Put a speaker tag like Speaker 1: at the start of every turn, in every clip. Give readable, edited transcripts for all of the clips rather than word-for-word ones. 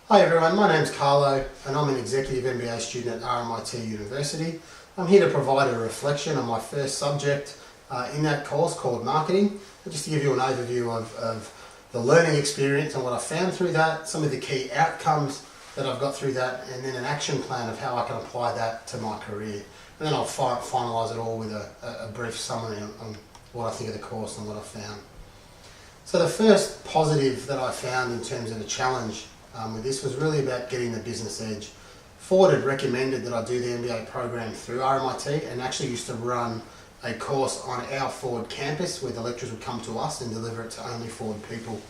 Speaker 1: Hi everyone, my name's Carlo and I'm an Executive MBA student at RMIT University. I'm here to provide a reflection on my first subject in that course called marketing, just to give you an overview of the learning experience and what I found through that, some of the key outcomes that I've got through that, and then an action plan of how I can apply that to my career. And then I'll finalise it all with a brief summary on what I think of the course and what I found. So the first positive that I found in terms of the challenge with this was really about getting the business edge. Ford had recommended that I do the MBA program through RMIT and actually used to run a course on our Ford campus where the lecturers would come to us and deliver it to only Ford people.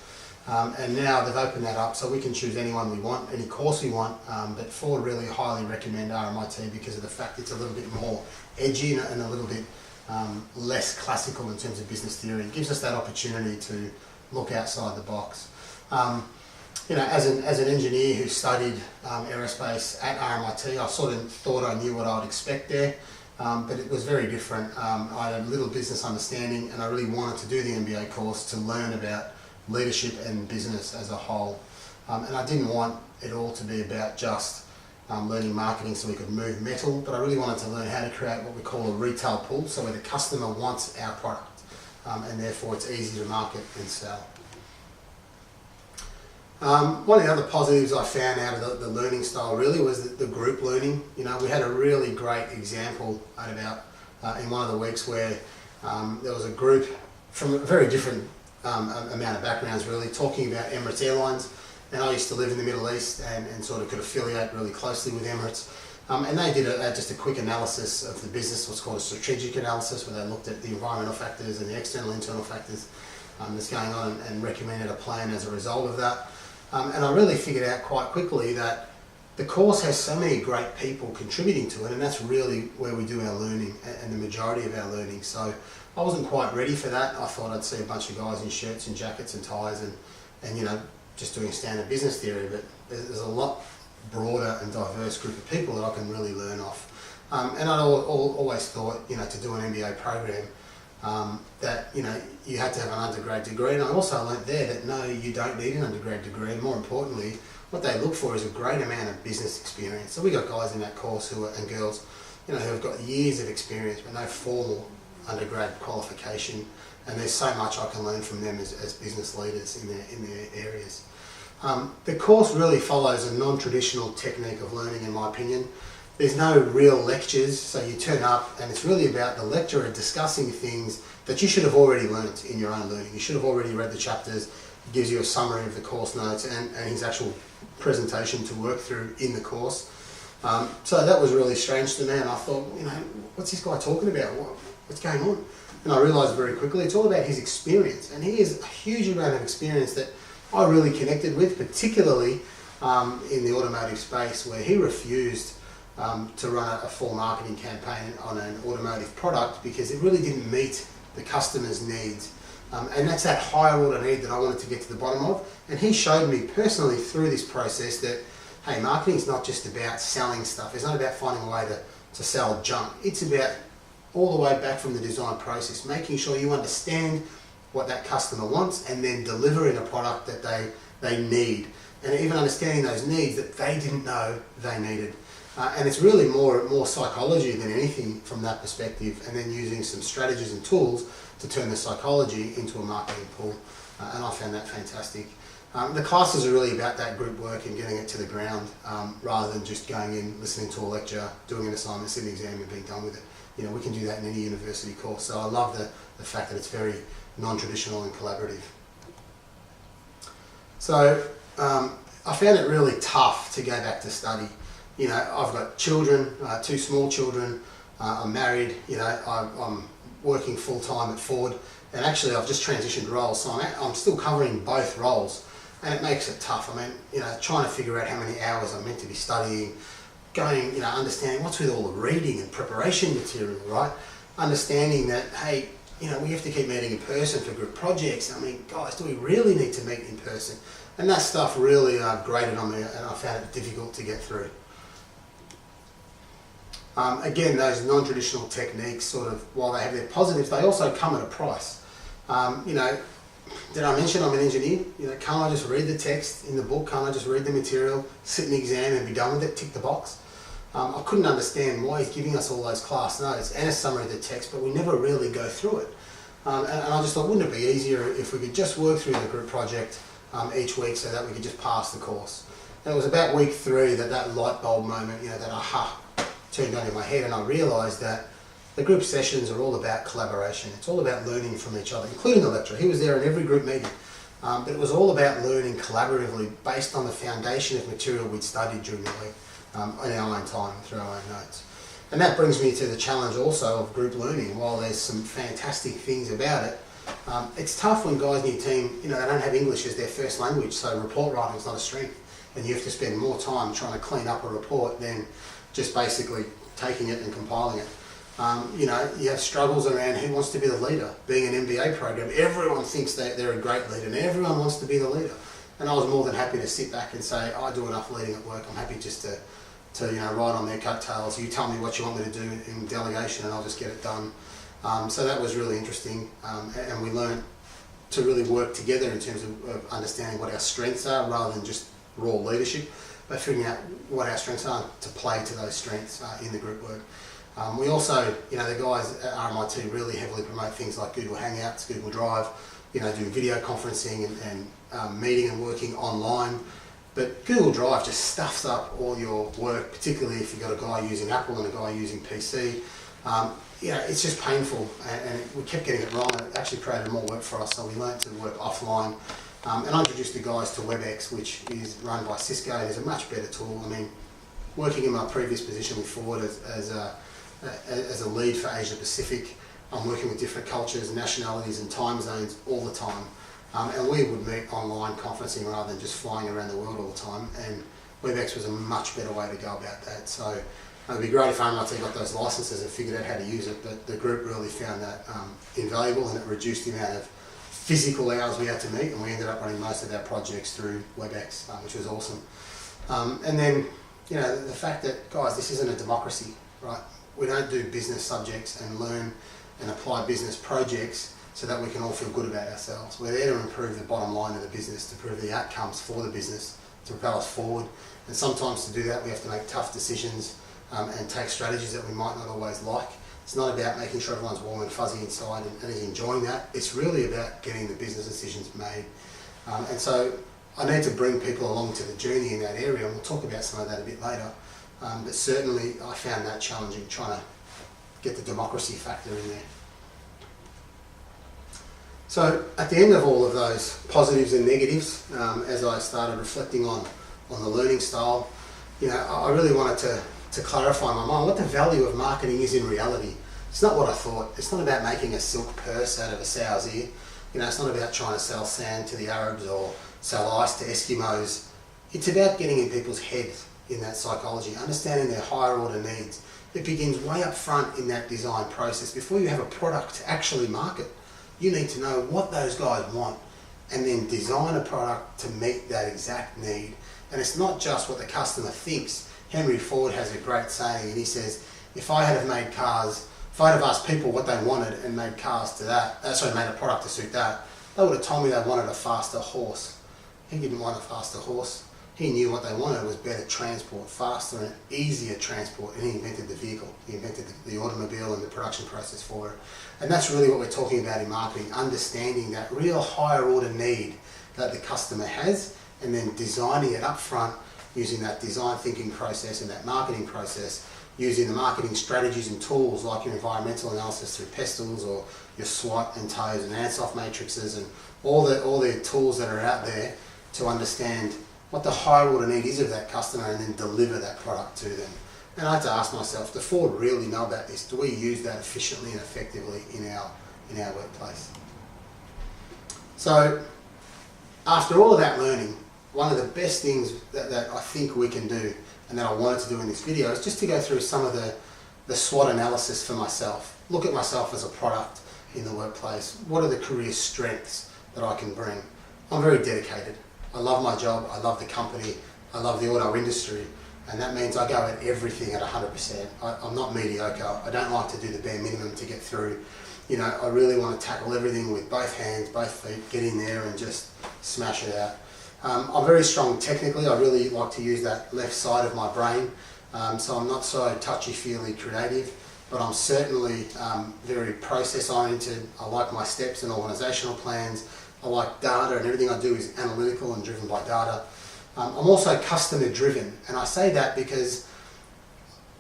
Speaker 1: And now they've opened that up so we can choose anyone we want, any course we want, but Ford really highly recommend RMIT because of the fact it's a little bit more edgy and a little bit less classical in terms of business theory. It gives us that opportunity to look outside the box. As an engineer who studied aerospace at RMIT, I sort of thought I knew what I would expect there, but it was very different. I had a little business understanding and I really wanted to do the MBA course to learn about leadership and business as a whole. And I didn't want it all to be about just learning marketing so we could move metal, but I really wanted to learn how to create what we call a retail pull, so where the customer wants our product and therefore it's easy to market and sell. One of the other positives I found out of the learning style really was the group learning. We had a really great example at in one of the weeks where there was a group from a very different amount of backgrounds really talking about Emirates Airlines, and I used to live in the Middle East and sort of could affiliate really closely with Emirates. And they did just a quick analysis of the business, what's called a strategic analysis, where they looked at the environmental factors and the external internal factors that's going on and recommended a plan as a result of that. And I really figured out quite quickly that the course has so many great people contributing to it, and that's really where we do our learning and the majority of our learning. So I wasn't quite ready for that. I thought I'd see a bunch of guys in shirts and jackets and ties and just doing standard business theory, but there's a lot broader and diverse group of people that I can really learn off. And I always thought, to do an MBA program, that you had to have an undergrad degree, and I also learnt there that no, you don't need an undergrad degree, and more importantly what they look for is a great amount of business experience. So we got guys in that course and girls who have got years of experience but no formal undergrad qualification, and there's so much I can learn from them as business leaders in their areas. The course really follows a non-traditional technique of learning, in my opinion. There's no real lectures, so you turn up and it's really about the lecturer discussing things that you should have already learnt in your own learning. You should have already read the chapters. It gives you a summary of the course notes and his actual presentation to work through in the course. So that was really strange to me, and I thought, what's this guy talking about? What's going on? And I realised very quickly it's all about his experience, and he has a huge amount of experience that I really connected with, particularly in the automotive space, where he refused to run a full marketing campaign on an automotive product because it really didn't meet the customer's needs. And that's that higher order need that I wanted to get to the bottom of. And he showed me personally through this process that, hey, marketing is not just about selling stuff. It's not about finding a way to sell junk. It's about all the way back from the design process, making sure you understand what that customer wants and then delivering a product that they need. And even understanding those needs that they didn't know they needed. And it's really more psychology than anything from that perspective, and then using some strategies and tools to turn the psychology into a marketing pull, and I found that fantastic. The classes are really about that group work and getting it to the ground, rather than just going in, listening to a lecture, doing an assignment, sitting an exam and being done with it. We can do that in any university course, so I love the fact that it's very non-traditional and collaborative. So I found it really tough to go back to study. I've got children, 2 small children, I'm married, I'm working full-time at Ford, and actually I've just transitioned roles, so I'm still covering both roles, and it makes it tough. Trying to figure out how many hours I'm meant to be studying, going, understanding what's with all the reading and preparation material, right? Understanding that, hey, we have to keep meeting in person for group projects. Guys, do we really need to meet in person? And that stuff really grated on me, and I found it difficult to get through. Again, those non-traditional techniques, sort of, while they have their positives, they also come at a price. did I mention I'm an engineer? You know, can't I just read the text in the book? Can't I just read the material, sit in the exam and be done with it, tick the box? I couldn't understand why he's giving us all those class notes and a summary of the text, but we never really go through it. And I just thought, wouldn't it be easier if we could just work through the group project each week so that we could just pass the course? And it was about week 3 that light bulb moment, you know, that aha turned on in my head, and I realised that the group sessions are all about collaboration. It's all about learning from each other, including the lecturer. He was there in every group meeting. But it was all about learning collaboratively based on the foundation of material we'd studied during the week in our own time, through our own notes. And that brings me to the challenge also of group learning. While there's some fantastic things about it, it's tough when guys in your team, you know, they don't have English as their first language, so report writing is not a strength. And you have to spend more time trying to clean up a report than just basically taking it and compiling it. You know, you have struggles around who wants to be the leader. Being an MBA program, everyone thinks that they're a great leader and everyone wants to be the leader. And I was more than happy to sit back and say, I do enough leading at work. I'm happy just to you know, ride on their coattails. You tell me what you want me to do in delegation and I'll just get it done. So that was really interesting, and we learned to really work together in terms of understanding what our strengths are rather than just raw leadership, but figuring out what our strengths are to play to those strengths in the group work. We also, you know, the guys at RMIT really heavily promote things like Google Hangouts, Google Drive, you know, doing video conferencing and meeting and working online. But Google Drive just stuffs up all your work, particularly if you've got a guy using Apple and a guy using PC. You know, it's just painful, and we kept getting it wrong, and it actually created more work for us, so we learned to work offline. And I introduced the guys to WebEx, which is run by Cisco. It's a much better tool. I mean, working in my previous position with Ford as a lead for Asia Pacific, I'm working with different cultures, nationalities and time zones all the time. And we would meet online conferencing rather than just flying around the world all the time. And WebEx was a much better way to go about that. So it'd be great if RMIT got those licenses and figured out how to use it, but the group really found that invaluable, and it reduced the amount of physical hours we had to meet, and we ended up running most of our projects through WebEx, which was awesome. And then, you know, the fact that, guys, this isn't a democracy, right? We don't do business subjects and learn and apply business projects so that we can all feel good about ourselves. We're there to improve the bottom line of the business, to improve the outcomes for the business, to propel us forward. And sometimes to do that, we have to make tough decisions and take strategies that we might not always like. It's not about making sure everyone's warm and fuzzy inside and is enjoying that. It's really about getting the business decisions made. And so I need to bring people along to the journey in that area, and we'll talk about some of that a bit later. But certainly I found that challenging, trying to get the democracy factor in there. So at the end of all of those positives and negatives, as I started reflecting on the learning style, you know, I really wanted to clarify in my mind what the value of marketing is in reality. It's not what I thought. It's not about making a silk purse out of a sow's ear. You know, it's not about trying to sell sand to the Arabs or sell ice to Eskimos. It's about getting in people's heads in that psychology, understanding their higher order needs. It begins way up front in that design process. Before you have a product to actually market, you need to know what those guys want and then design a product to meet that exact need. And it's not just what the customer thinks. Henry Ford has a great saying, and he says, if I had have made cars, if I'd have asked people what they wanted and made cars to that, made a product to suit that, they would have told me they wanted a faster horse. He didn't want a faster horse. He knew what they wanted was better transport, faster and easier transport, and he invented the vehicle. He invented the automobile and the production process for it. And that's really what we're talking about in marketing, understanding that real higher order need that the customer has, and then designing it up front using that design thinking process and that marketing process, using the marketing strategies and tools like your environmental analysis through Pestles or your SWOT and TOES and Ansoff matrices and all the tools that are out there to understand what the higher order need is of that customer and then deliver that product to them. And I had to ask myself, does Ford really know about this? Do we use that efficiently and effectively in our workplace? So after all of that learning, one of the best things that I think we can do and that I wanted to do in this video is just to go through some of the SWOT analysis for myself. Look at myself as a product in the workplace. What are the career strengths that I can bring? I'm very dedicated. I love my job, I love the company, I love the auto industry, and that means I go at everything at 100%. I'm not mediocre. I don't like to do the bare minimum to get through. you know, I really want to tackle everything with both hands, both feet, get in there and just smash it out. I'm very strong technically. I really like to use that left side of my brain. So I'm not so touchy-feely creative, but I'm certainly very process-oriented. I like my steps and organisational plans. I like data, and everything I do is analytical and driven by data. I'm also customer-driven, and I say that because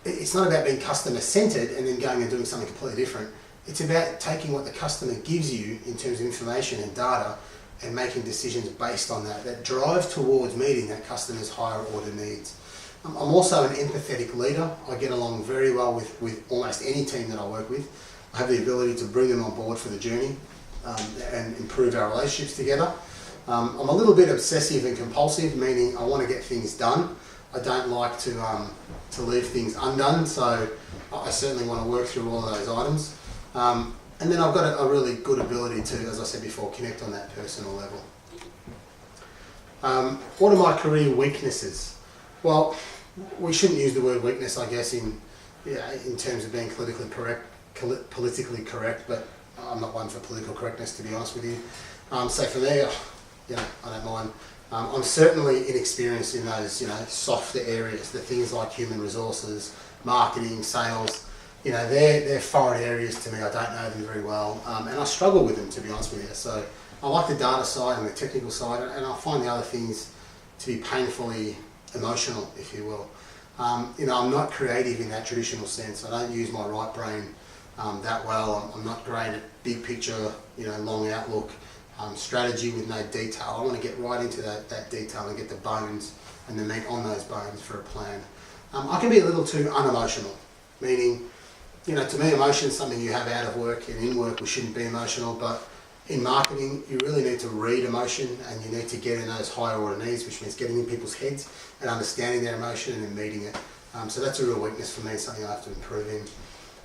Speaker 1: it's not about being customer-centred and then going and doing something completely different. It's about taking what the customer gives you in terms of information and data and making decisions based on that drive towards meeting that customer's higher order needs. I'm also an empathetic leader. I get along very well with almost any team that I work with. I have the ability to bring them on board for the journey and improve our relationships together. I'm a little bit obsessive and compulsive, meaning I want to get things done. I don't like to leave things undone, so I certainly want to work through all of those items. And then I've got a really good ability to, as I said before, connect on that personal level. What are my career weaknesses? Well, we shouldn't use the word weakness, I guess, in terms of being politically correct, but I'm not one for political correctness, to be honest with you. So for me, I don't mind. I'm certainly inexperienced in those, softer areas, the things like human resources, marketing, sales. They're foreign areas to me. I don't know them very well, and I struggle with them, to be honest with you. So I like the data side and the technical side, and I find the other things to be painfully emotional, if you will. I'm not creative in that traditional sense. I don't use my right brain that well. I'm not great at big picture, long outlook, strategy with no detail. I want to get right into that detail and get the bones and the meat on those bones for a plan. I can be a little too unemotional, meaning, to me, emotion is something you have out of work, and in work we shouldn't be emotional, but in marketing you really need to read emotion, and you need to get in those higher order needs, which means getting in people's heads and understanding their emotion and then meeting it. So that's a real weakness for me, something I have to improve in.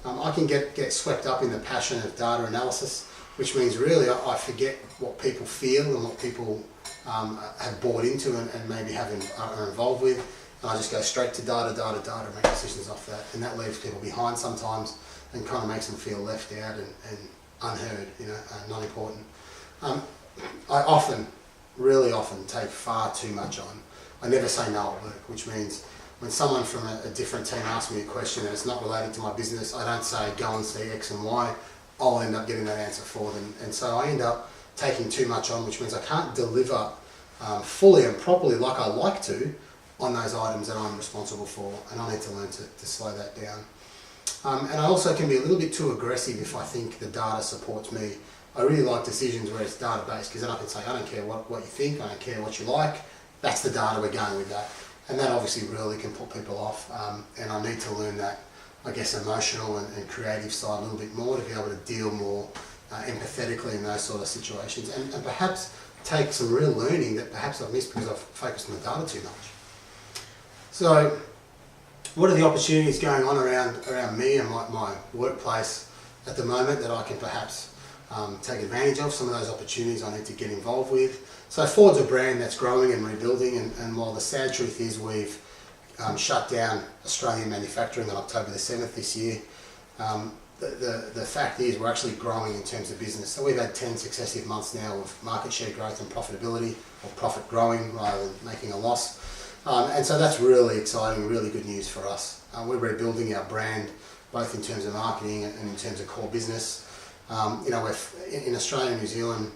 Speaker 1: I can get swept up in the passion of data analysis, which means really I forget what people feel and what people have bought into and maybe are involved with. And I just go straight to data, and make decisions off that. And that leaves people behind sometimes and kind of makes them feel left out and unheard, not important. I really often take far too much on. I never say no at work, which means when someone from a different team asks me a question and it's not related to my business, I don't say go and see X and Y. I'll end up getting that answer for them. And so I end up taking too much on, which means I can't deliver fully and properly like I like to on those items that I'm responsible for, and I need to learn to slow that down. And I also can be a little bit too aggressive if I think the data supports me. I really like decisions where it's data-based, because then I can say, I don't care what you think, I don't care what you like, that's the data, we're going with that. And that obviously really can put people off, and I need to learn that, I guess, emotional and creative side a little bit more to be able to deal more empathetically in those sort of situations, and perhaps take some real learning that perhaps I've missed because I've focused on the data too much. So, what are the opportunities going on around me and my workplace at the moment that I can perhaps take advantage of? Some of those opportunities I need to get involved with. So Ford's a brand that's growing and rebuilding, and while the sad truth is we've shut down Australian manufacturing on October the 7th this year, the fact is we're actually growing in terms of business. So we've had 10 successive months now of market share growth and profitability, or profit growing rather than making a loss. And so that's really exciting, really good news for us. We're rebuilding our brand, both in terms of marketing and in terms of core business. We're in Australia and New Zealand,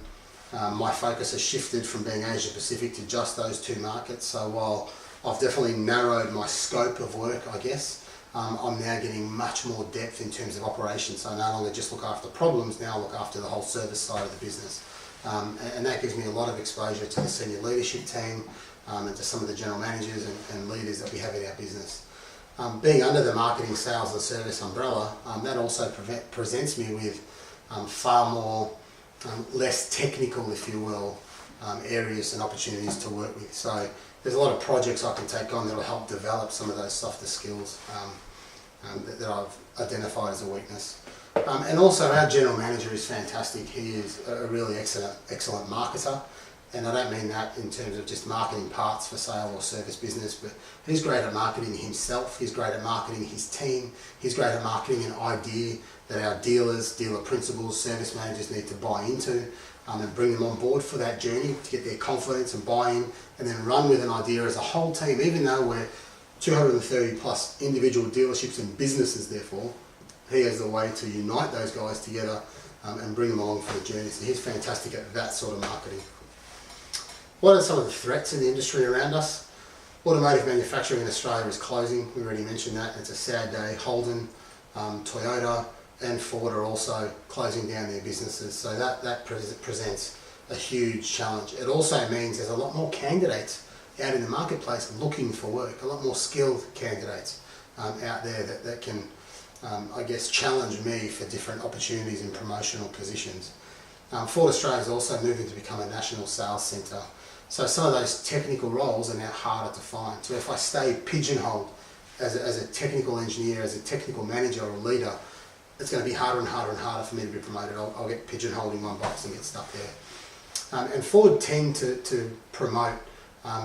Speaker 1: my focus has shifted from being Asia Pacific to just those two markets. So while I've definitely narrowed my scope of work, I guess, I'm now getting much more depth in terms of operations. So I no longer just look after problems, now I look after the whole service side of the business. And that gives me a lot of exposure to the senior leadership team, and to some of the general managers and leaders that we have in our business. Being under the marketing, sales and service umbrella, that also presents me with far more less technical, if you will, areas and opportunities to work with. So there's a lot of projects I can take on that will help develop some of those softer skills that I've identified as a weakness. And also our general manager is fantastic. He is a really excellent marketer, And I don't mean that in terms of just marketing parts for sale or service business, but he's great at marketing himself, he's great at marketing his team, he's great at marketing an idea that our dealers, dealer principals, service managers need to buy into, and bring them on board for that journey to get their confidence and buy-in, and then run with an idea as a whole team, even though we're 230 plus individual dealerships and businesses. Therefore, he has the way to unite those guys together and bring them along for the journey. So he's fantastic at that sort of marketing. What are some of the threats in the industry around us? Automotive manufacturing in Australia is closing. We already mentioned that. It's a sad day. Holden, Toyota and Ford are also closing down their businesses. So that presents a huge challenge. It also means there's a lot more candidates out in the marketplace looking for work, a lot more skilled candidates out there that can, I guess, challenge me for different opportunities in promotional positions. Ford Australia is also moving to become a national sales centre. So some of those technical roles are now harder to find. So if I stay pigeonholed as a technical engineer, as a technical manager or leader, it's going to be harder and harder and harder for me to be promoted. I'll get pigeonholed in one box and get stuck there. And Ford tend to promote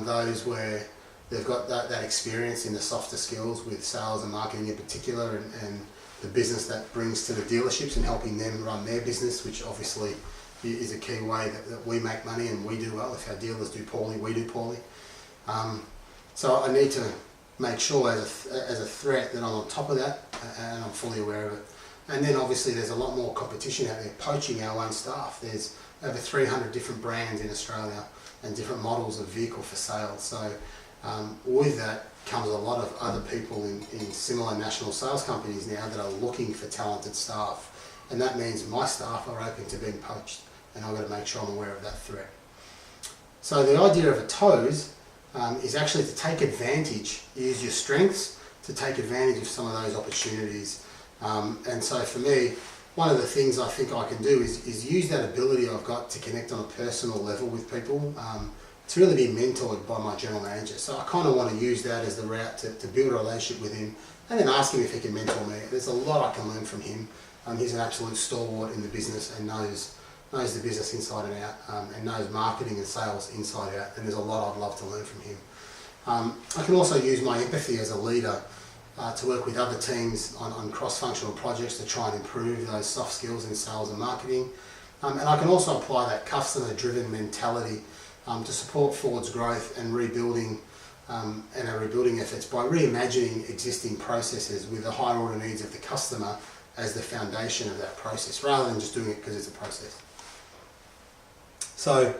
Speaker 1: those where they've got that experience in the softer skills with sales and marketing in particular, and the business that brings to the dealerships and helping them run their business, which obviously is a key way that we make money and we do well. If our dealers do poorly, we do poorly. So I need to make sure as a threat that I'm on top of that and I'm fully aware of it. And then obviously there's a lot more competition out there poaching our own staff. There's over 300 different brands in Australia and different models of vehicle for sale. So with that comes a lot of other people in similar national sales companies now that are looking for talented staff. And that means my staff are open to being poached, and I've got to make sure I'm aware of that threat. So the idea of a TOES is actually to take advantage, use your strengths to take advantage of some of those opportunities. And so for me, one of the things I think I can do is use that ability I've got to connect on a personal level with people, to really be mentored by my general manager. So I kind of want to use that as the route to build a relationship with him and then ask him if he can mentor me. There's a lot I can learn from him. He's an absolute stalwart in the business and knows the business inside and out, and knows marketing and sales inside out, and there's a lot I'd love to learn from him. I can also use my empathy as a leader to work with other teams on cross-functional projects to try and improve those soft skills in sales and marketing. And I can also apply that customer-driven mentality to support Ford's growth and rebuilding and our rebuilding efforts by reimagining existing processes with the higher order needs of the customer as the foundation of that process, rather than just doing it because it's a process. So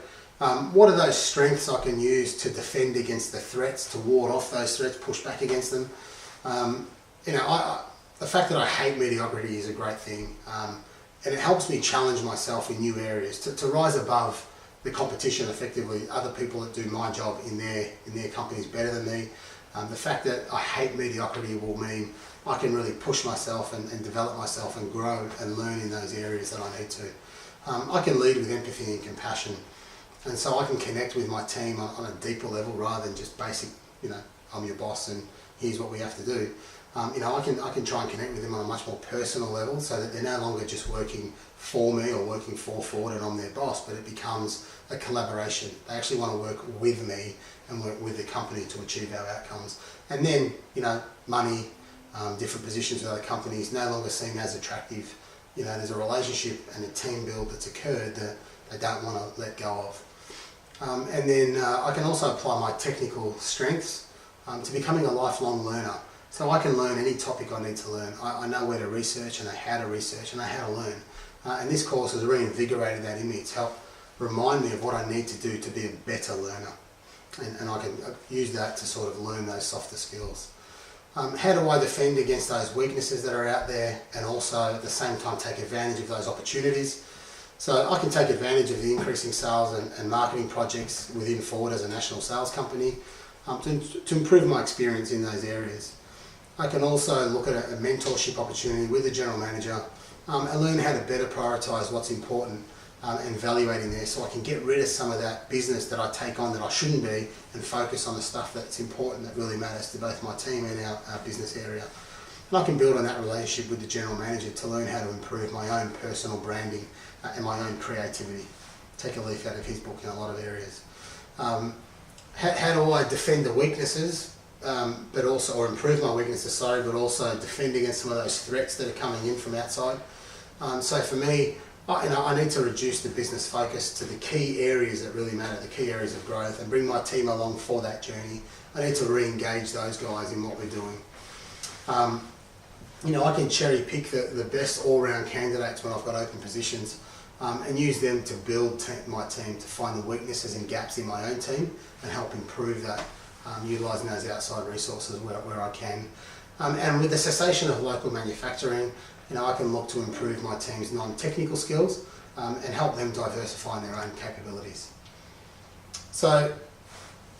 Speaker 1: what are those strengths I can use to defend against the threats, to ward off those threats, push back against them? The fact that I hate mediocrity is a great thing, and it helps me challenge myself in new areas to rise above the competition effectively, other people that do my job in their companies better than me. The fact that I hate mediocrity will mean I can really push myself and develop myself and grow and learn in those areas that I need to. I can lead with empathy and compassion, and so I can connect with my team on a deeper level rather than just basic, I'm your boss and here's what we have to do. I can try and connect with them on a much more personal level so that they're no longer just working for me or working for Ford and I'm their boss, but it becomes a collaboration. They actually want to work with me and work with the company to achieve our outcomes. And then, money, different positions with other companies no longer seem as attractive. There's a relationship and a team build that's occurred that they don't want to let go of. And then I can also apply my technical strengths to becoming a lifelong learner. So I can learn any topic I need to learn. I know where to research, and I know how to research, and I know how to learn. And this course has reinvigorated that in me. It's helped remind me of what I need to do to be a better learner. And I can use that to sort of learn those softer skills. How do I defend against those weaknesses that are out there and also at the same time take advantage of those opportunities? So I can take advantage of the increasing sales and marketing projects within Ford as a national sales company to improve my experience in those areas. I can also look at a mentorship opportunity with the general manager and learn how to better prioritise what's important and evaluating there, so I can get rid of some of that business that I take on that I shouldn't be and focus on the stuff that's important, that really matters to both my team and our business area. And I can build on that relationship with the general manager to learn how to improve my own personal branding and my own creativity. take a leaf out of his book in a lot of areas. How do I defend the weaknesses, but also, or improve my weaknesses, sorry, but also defend against some of those threats that are coming in from outside? So for me, I need to reduce the business focus to the key areas that really matter, the key areas of growth, and bring my team along for that journey. I need to re-engage those guys in what we're doing. I can cherry pick the best all-round candidates when I've got open positions, and use them to build my team, to find the weaknesses and gaps in my own team and help improve that, utilising those outside resources where I can. And with the cessation of local manufacturing, I can look to improve my team's non-technical skills and help them diversify in their own capabilities. So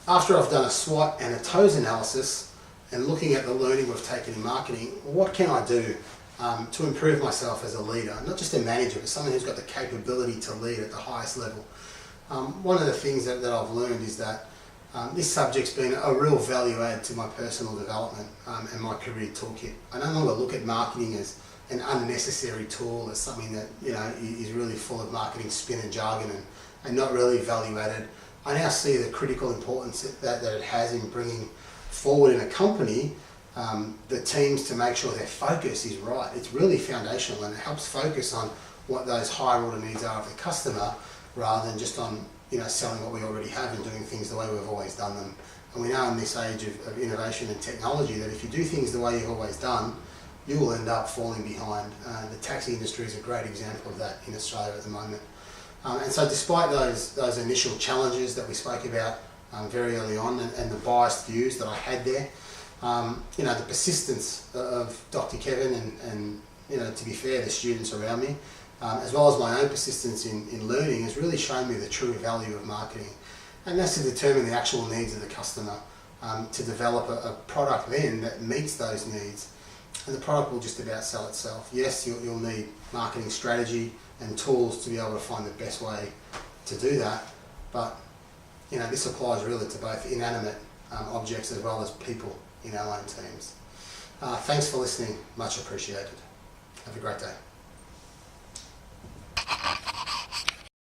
Speaker 1: after I've done a SWOT and a TOES analysis and looking at the learning we've taken in marketing, what can I do to improve myself as a leader? Not just a manager, but someone who's got the capability to lead at the highest level. One of the things that I've learned is that this subject's been a real value add to my personal development and my career toolkit. I no longer look at marketing as an unnecessary tool, as something that is really full of marketing spin and jargon and not really value added. I now see the critical importance that it has in bringing forward in a company the teams to make sure their focus is right. It's really foundational, and it helps focus on what those higher order needs are of the customer, rather than just on selling what we already have and doing things the way we've always done them. And we know in this age of innovation and technology that if you do things the way you've always done, you will end up falling behind. The taxi industry is a great example of that in Australia at the moment. And so despite those initial challenges that we spoke about very early on, and the biased views that I had there, the persistence of Dr. Kevin and to be fair, the students around me, as well as my own persistence in learning, has really shown me the true value of marketing. And that's to determine the actual needs of the customer, to develop a product then that meets those needs. And the product will just about sell itself. Yes, you'll need marketing strategy and tools to be able to find the best way to do that, but this applies really to both inanimate objects as well as people in our own teams. Thanks for listening, much appreciated. Have a great day.